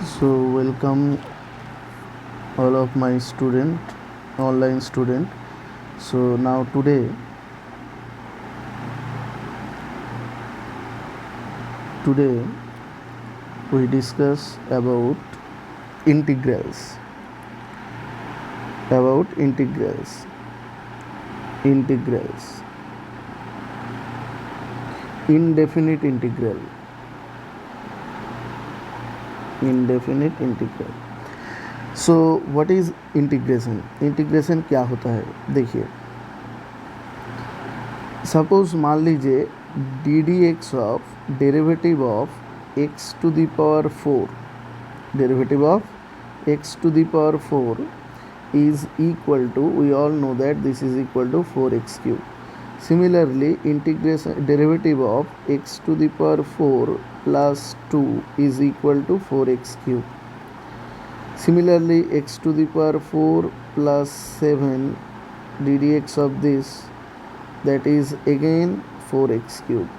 So welcome all of my online student. So now today we discuss about integrals. Integrals. Indefinite integral. So what is integration क्या होता है देखिए, suppose मान लीजिए d d x of derivative of x to the power 4 is equal to, we all know that this is equal to 4x cube. Similarly, derivative of x to the power 4 plus 2 is equal to 4x cube. Similarly, x to the power 4 plus 7 ddx of this, that is again 4x cube.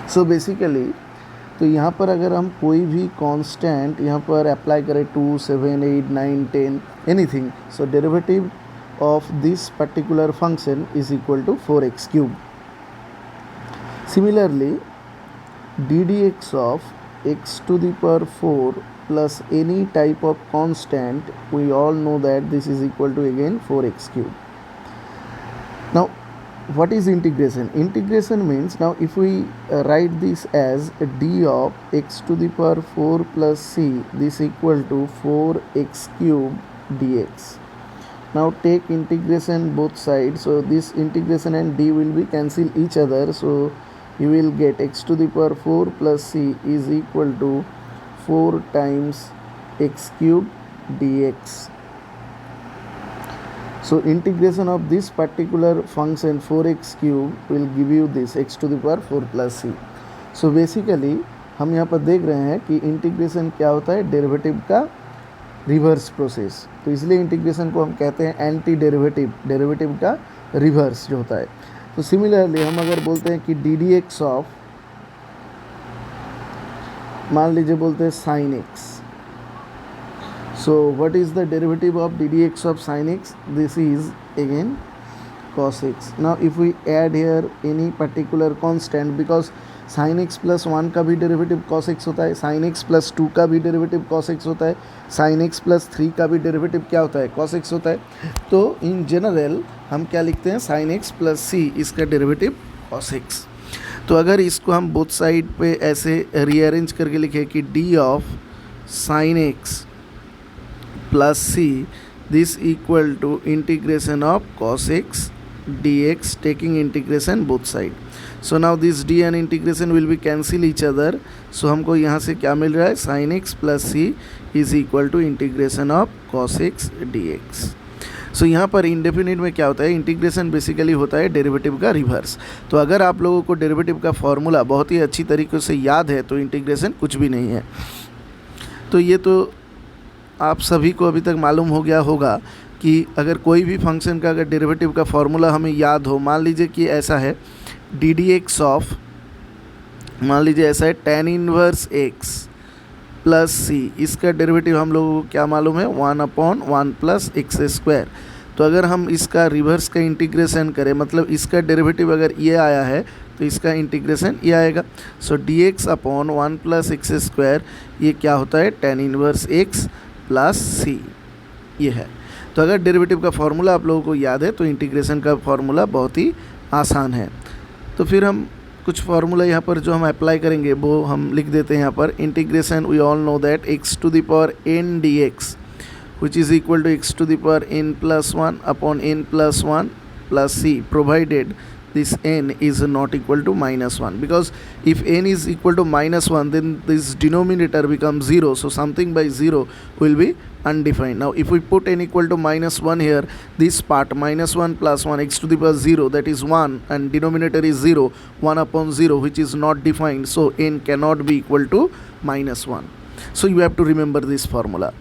So basically, तो यहाँ पर अगर हम कोई भी constant यहाँ पर apply करें 2, 7, 8, 9, 10 anything, so derivative of this particular function is equal to 4x cube. Similarly d d x of x to the power 4 plus any type of constant, we all know that this is equal to again 4x cube. Now what is integration? Integration means, now if we write this as d of x to the power 4 plus c, this equal to 4x cube dx. Now take integration both sides, so this integration and d will be cancel each other, so you will get x to the power 4 plus c is equal to 4 times x cube dx. So integration of this particular function 4x cube will give you this x to the power 4 plus c. So basically हम यहाँ पर देख रहे हैं कि integration क्या होता है, डेरिवेटिव का रिवर्स प्रोसेस. तो इसलिए इंटीग्रेशन को हम कहते हैं एंटी डेरिवेटिव का रिवर्स जो होता है. तो सिमिलरली हम अगर बोलते हैं कि डी डी एक्स ऑफ, मान लीजिए बोलते हैं sine x. So what is the derivative of dd x of sin x? This is again cos x. Now if we add here any particular constant, because sin x plus 1 का भी derivative cos x होता है, sin x plus 2 का भी derivative cos x होता है, sin x plus 3 का भी डेरिवेटिव क्या होता है, cos x होता है. तो इन जनरल हम क्या लिखते हैं, sin x plus c, इसका डेरिवेटिव cos x. तो अगर इसको हम बोथ साइड पे ऐसे रीअरेंज करके लिखें कि d of sin x plus c, this equal to integration of cos x dx, taking integration both side. So now this d and integration will be cancel each other, so हमको यहाँ से क्या मिल रहा है, sin x plus c is equal to integration of cos x dx. सो यहाँ पर indefinite में क्या होता है, इंटीग्रेशन बेसिकली होता है डेरिवेटिव का रिवर्स. तो अगर आप लोगों को डेरिवेटिव का फॉर्मूला बहुत ही अच्छी तरीके से याद है तो इंटीग्रेशन कुछ भी नहीं है. तो ये तो आप सभी को अभी तक मालूम हो गया होगा कि अगर कोई भी फंक्शन का अगर डेरिवेटिव का फॉर्मूला हमें याद हो, मान लीजिए कि ऐसा है डी डी एक्स ऑफ, मान लीजिए ऐसा है tan इनवर्स x प्लस सी, इसका डेरिवेटिव हम लोगों को क्या मालूम है, 1/1 प्लस एक्स स्क्वायर. तो अगर हम इसका रिवर्स का इंटीग्रेशन करें, मतलब इसका डेरिवेटिव अगर ये आया है तो इसका इंटीग्रेशन ये आएगा. So d x upon 1 plus x square, ये क्या होता है, tan inverse x plus c, ये है. तो अगर डेरिवेटिव का फॉर्मूला आप लोगों को याद है तो इंटीग्रेशन का फॉर्मूला बहुत ही आसान है. तो फिर हम कुछ फार्मूला यहाँ पर जो हम अप्लाई करेंगे वो हम लिख देते हैं यहाँ पर. Integration we all know that x टू द पावर n dx which is equal to x to the power n plus 1 upon n plus 1 plus c, provided this n is not equal to minus 1, because if n is equal to minus 1 then this denominator becomes 0, so something by 0 will be undefined. Now if we put n equal to minus 1 here, this part minus 1 plus 1 x to the power 0, that is 1, and denominator is 0, 1 upon 0 which is not defined, so n cannot be equal to minus 1. So you have to remember this formula.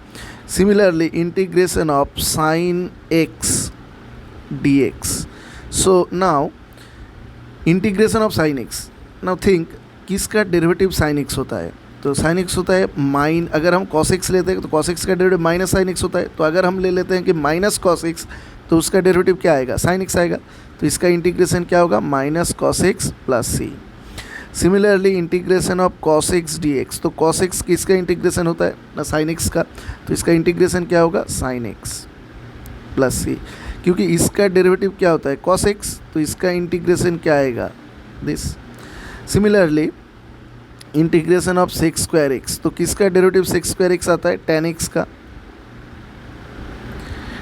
Similarly, integration of sin x dx. So now integration of sine x, now think किसका derivative sine x होता है, तो sine x होता है mine, अगर हम cos x लेते हैं तो कॉस एक्स का डेरिवेटिव माइनस साइन एक्स होता है। तो अगर हम ले लेते हैं कि माइनस कॉस एक्स, तो उसका डेरिवेटिव क्या आएगा, साइन एक्स आएगा। तो इसका इंटीग्रेशन क्या होगा, minus cos x plus c. Similarly integration of cos x d x, तो कॉस एक्स किसका इंटीग्रेशन होता है ना, साइन एक्स का। तो इसका इंटीग्रेशन क्या होगा, साइन एक्स प्लस सी, क्योंकि इसका डेरिवेटिव क्या होता है कॉस एक्स, तो इसका इंटीग्रेशन क्या आएगा, this. Similarly integration of sec square x, तो किसका डेरिवेटिव सेक्स स्क्वायर एक्स आता है, टेन एक्स का।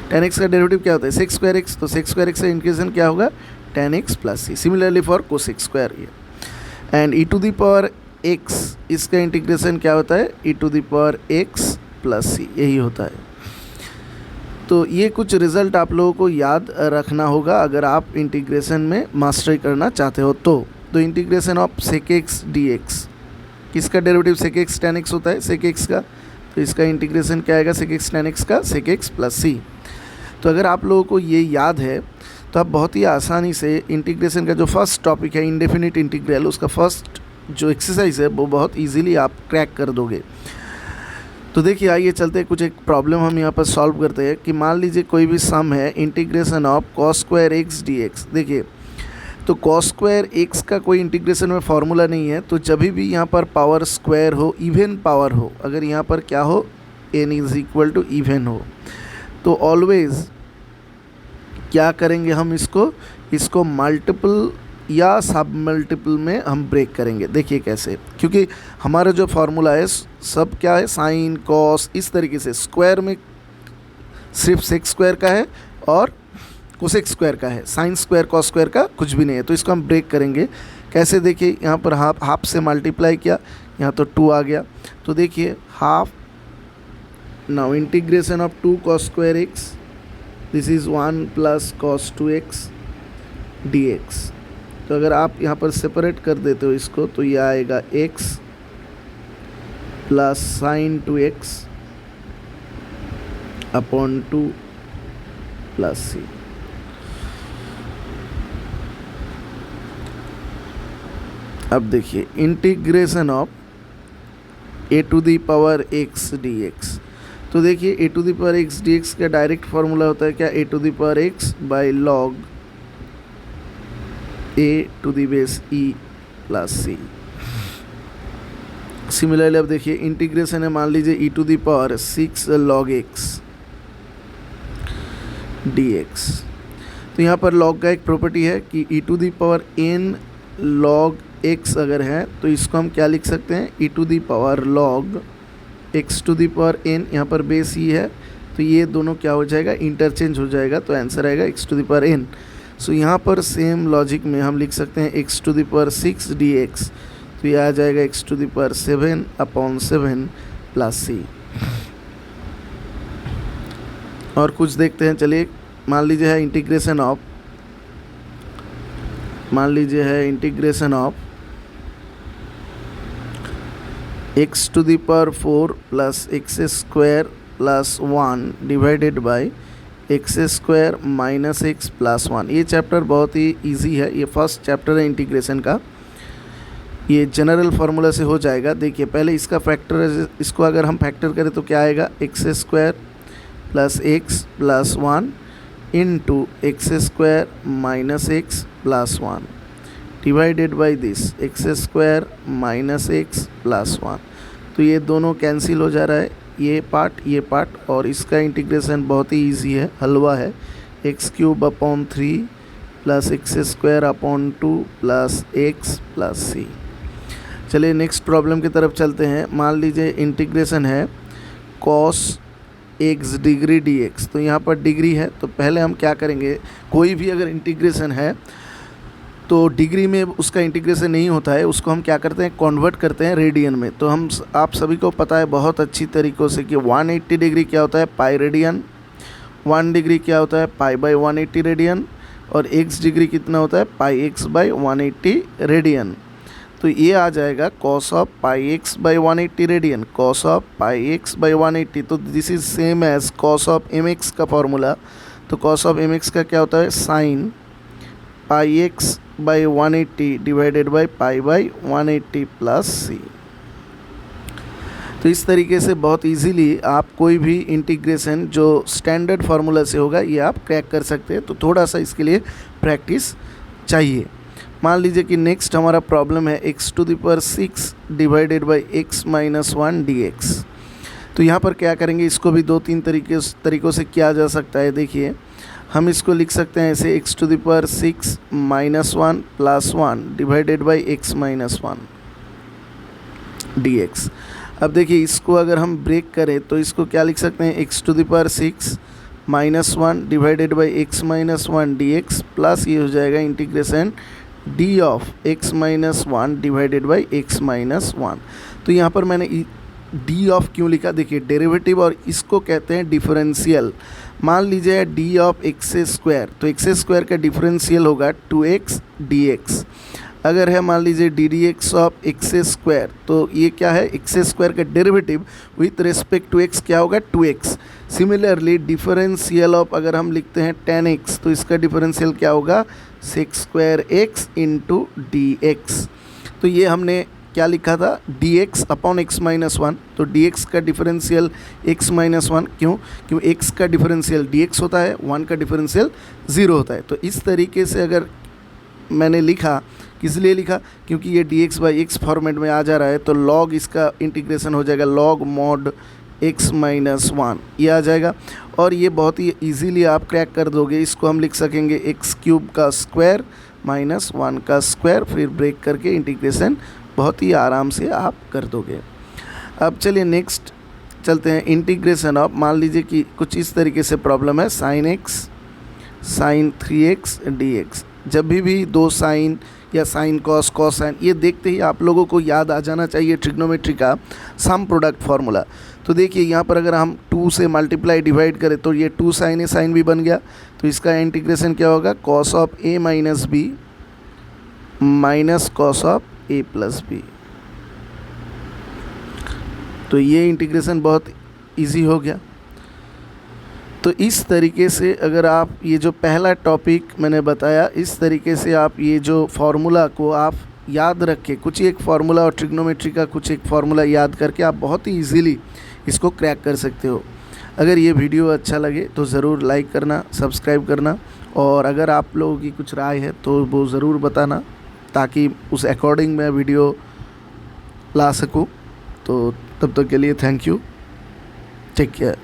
टेन एक्स का डेरिवेटिव क्या होता है, सेक्स स्क्वायर एक्स, तो सेक्स स्क्वायर एक्स का इंटीग्रेशन क्या होगा, tan x plus c. Similarly for cosec square ये, and e to the power x, इसका इंटीग्रेशन क्या होता है, e to the power x plus c, यही होता है। तो ये कुछ रिजल्ट आप लोगों को याद रखना होगा अगर आप इंटीग्रेशन में मास्टरी करना चाहते हो। तो integration of sec x d x, किसका derivative sec x tan x होता है, सेक एक्स का। तो इसका इंटीग्रेशन क्या आएगा, सेक एक्स टेन एक्स का, सेक एक्स प्लस सी। तो अगर आप लोगों को ये याद है तो आप बहुत ही आसानी से इंटीग्रेशन का जो फर्स्ट टॉपिक है इंडेफिनिट इंटीग्रल, उसका फर्स्ट जो एक्सरसाइज है वो बहुत इजीली आप क्रैक कर दोगे। तो देखिए आइए चलते हैं, कुछ एक प्रॉब्लम हम यहाँ पर सॉल्व करते हैं। कि मान लीजिए कोई भी सम है integration of cos square x d x. देखिए तो कॉस स्क्वायर एक्स का कोई इंटीग्रेशन में फॉर्मूला नहीं है, तो जब भी यहाँ पर पावर स्क्वायर हो, इवन पावर हो, अगर यहाँ पर क्या हो, n is equal to even हो, तो ऑलवेज क्या करेंगे हम, इसको मल्टीपल या सब मल्टीपल में हम ब्रेक करेंगे। देखिए कैसे, क्योंकि हमारा जो फार्मूला है सब क्या है, साइन कॉस, इस तरीके से। स्क्वायर में सिर्फ सेक्स स्क्वायर का है और कोसेक स्क्वायर का है, साइन स्क्वायर कॉस स्क्वायर का कुछ भी नहीं है। तो इसको हम ब्रेक करेंगे कैसे, देखिए यहाँ पर हाफ से मल्टीप्लाई किया, यहाँ तो 2 आ गया। तो देखिए half, now integration of 2 cos square x, this is 1 plus cos 2x dx। तो अगर आप यहाँ पर सेपरेट कर देते हो इसको, तो ये आएगा x plus sine 2x upon 2 plus c. अब देखिए integration of a to the power x d x. तो देखिए a to the power x d x का डायरेक्ट फार्मूला होता है क्या, a to the power x by log a to the base e plus c. Similarly अब देखिए integration है, मान लीजिए e to the power 6 log x d x. तो यहाँ पर लॉग का एक प्रॉपर्टी है कि e to the power n log x अगर है तो इसको हम क्या लिख सकते हैं, e to the power log x to the power n, यहाँ पर बेस ई है, तो ये दोनों क्या हो जाएगा, इंटरचेंज हो जाएगा। तो आंसर आएगा x to the power n. So यहाँ पर सेम लॉजिक में हम लिख सकते हैं x to the power 6 d x, तो ये आ जाएगा x to the power 7 upon 7 plus c. और कुछ देखते हैं, चलिए मान लीजिए है integration of x to the power 4 plus x square plus 1 divided by x square minus x plus 1। ये चैप्टर बहुत ही इजी है, ये फर्स्ट चैप्टर है इंटीग्रेशन का, ये जनरल फार्मूला से हो जाएगा। देखिए पहले इसका फैक्टर, इसको अगर हम फैक्टर करें तो क्या आएगा, x square plus x plus 1 into x square minus x plus 1 divided by this x square minus x plus 1। तो ये दोनों कैंसिल हो जा रहा है, ये पार्ट, और इसका इंटीग्रेशन बहुत ही इजी है, हलवा है। X cube upon 3 plus x square upon 2 plus x plus c. चलिए नेक्स्ट प्रॉब्लम की तरफ चलते हैं। मान लीजिए इंटीग्रेशन है cos x degree D x. तो यहाँ पर डिग्री है, तो पहले हम क्या करेंगे, कोई भी अगर इंटीग्रेशन है तो डिग्री में उसका इंटीग्रेशन नहीं होता है, उसको हम क्या करते हैं, कन्वर्ट करते हैं रेडियन में। तो आप सभी को पता है बहुत अच्छी तरीक़ों से कि 180 डिग्री क्या होता है, पाई रेडियन, 1 डिग्री क्या होता है, पाई बाई 180 रेडियन, और x डिग्री कितना होता है, पाई एक्स बाई 180 रेडियन। तो ये आ जाएगा cos of pi x by 180 radian, cos of pi x by 180। तो this is same as cos of m x का फॉर्मूला। तो कॉस ऑफ एम एक्स का क्या होता है, sine pi x by 180 divided by pi by 180 plus c. तो इस तरीके से बहुत इजीली आप कोई भी इंटीग्रेशन जो स्टैंडर्ड फार्मूला से होगा ये आप क्रैक कर सकते हैं। तो थोड़ा सा इसके लिए प्रैक्टिस चाहिए। मान लीजिए कि नेक्स्ट हमारा प्रॉब्लम है x⁶ divided by x - 1 dx। तो यहाँ पर क्या करेंगे, इसको भी 2-3 तरीक़ों से किया जा सकता है। देखिए, हम इसको लिख सकते हैं ऐसे x⁶ -1 + 1 divided by x - 1 dx। अब देखिए, इसको अगर हम ब्रेक करें तो इसको क्या लिख सकते हैं, x⁶ -1 divided by x - 1 dx plus ये हो जाएगा integration d of x - 1 divided by x - 1। तो यहाँ पर मैंने d ऑफ क्यों लिखा, देखिए डेरिवेटिव और इसको कहते हैं डिफरेंशियल। मान लीजिए d ऑफ x², तो x² का डिफरेंशियल होगा 2x dx। अगर है मान लीजिए ddx ऑफ x², तो ये क्या है, x² का derivative with respect to x क्या होगा, 2x। सिमिलरली डिफरेंशियल ऑफ अगर हम लिखते हैं tan x, तो इसका डिफरेंशियल क्या होगा, sec² इंटू dx। तो ये हमने क्या लिखा था, dx अपॉन x - 1। तो dx का डिफरेंशियल x - 1 क्यों x का डिफरेंशियल dx होता है, 1 का डिफरेंशियल 0 होता है। तो इस तरीके से अगर मैंने लिखा, किस लिए लिखा, क्योंकि ये dx बाई x फॉर्मेट में आ जा रहा है, तो log इसका इंटीग्रेशन हो जाएगा log mod x - 1 ये आ जाएगा। और ये बहुत ही इजीली आप क्रैक कर दोगे। इसको हम लिख सकेंगे x³ का स्क्वायर माइनस 1 का स्क्वायर, फिर ब्रेक करके इंटीग्रेशन बहुत ही आराम से आप कर दोगे। अब चलिए नेक्स्ट चलते हैं, इंटीग्रेशन ऑफ, मान लीजिए कि कुछ इस तरीके से प्रॉब्लम है, sin x sin 3x dx। जब भी दो साइन या साइन कॉस कोसाइन, ये देखते ही आप लोगों को याद आ जाना चाहिए ट्रिग्नोमेट्री का सम प्रोडक्ट फार्मूला। तो देखिए यहाँ पर अगर हम 2 से मल्टीप्लाई डिवाइड करें तो ये 2 sin a sin b बन गया। तो इसका इंटीग्रेशन क्या होगा, cos of a minus b minus cos of a plus b। तो ये इंटीग्रेशन बहुत इजी हो गया। तो इस तरीके से अगर आप ये जो पहला टॉपिक मैंने बताया, इस तरीके से आप ये जो फार्मूला को आप याद रखें, कुछ एक फार्मूला और ट्रिग्नोमेट्री का कुछ एक फार्मूला याद करके आप बहुत ही इजीली इसको क्रैक कर सकते हो। अगर ये वीडियो अच्छा लगे तो ज़रूर लाइक करना, सब्सक्राइब करना, और अगर आप लोगों की कुछ राय है तो वो ज़रूर बताना, ताकि उस अकॉर्डिंग मैं वीडियो ला सकूं। तो तब तक के लिए थैंक यू, टेक केयर।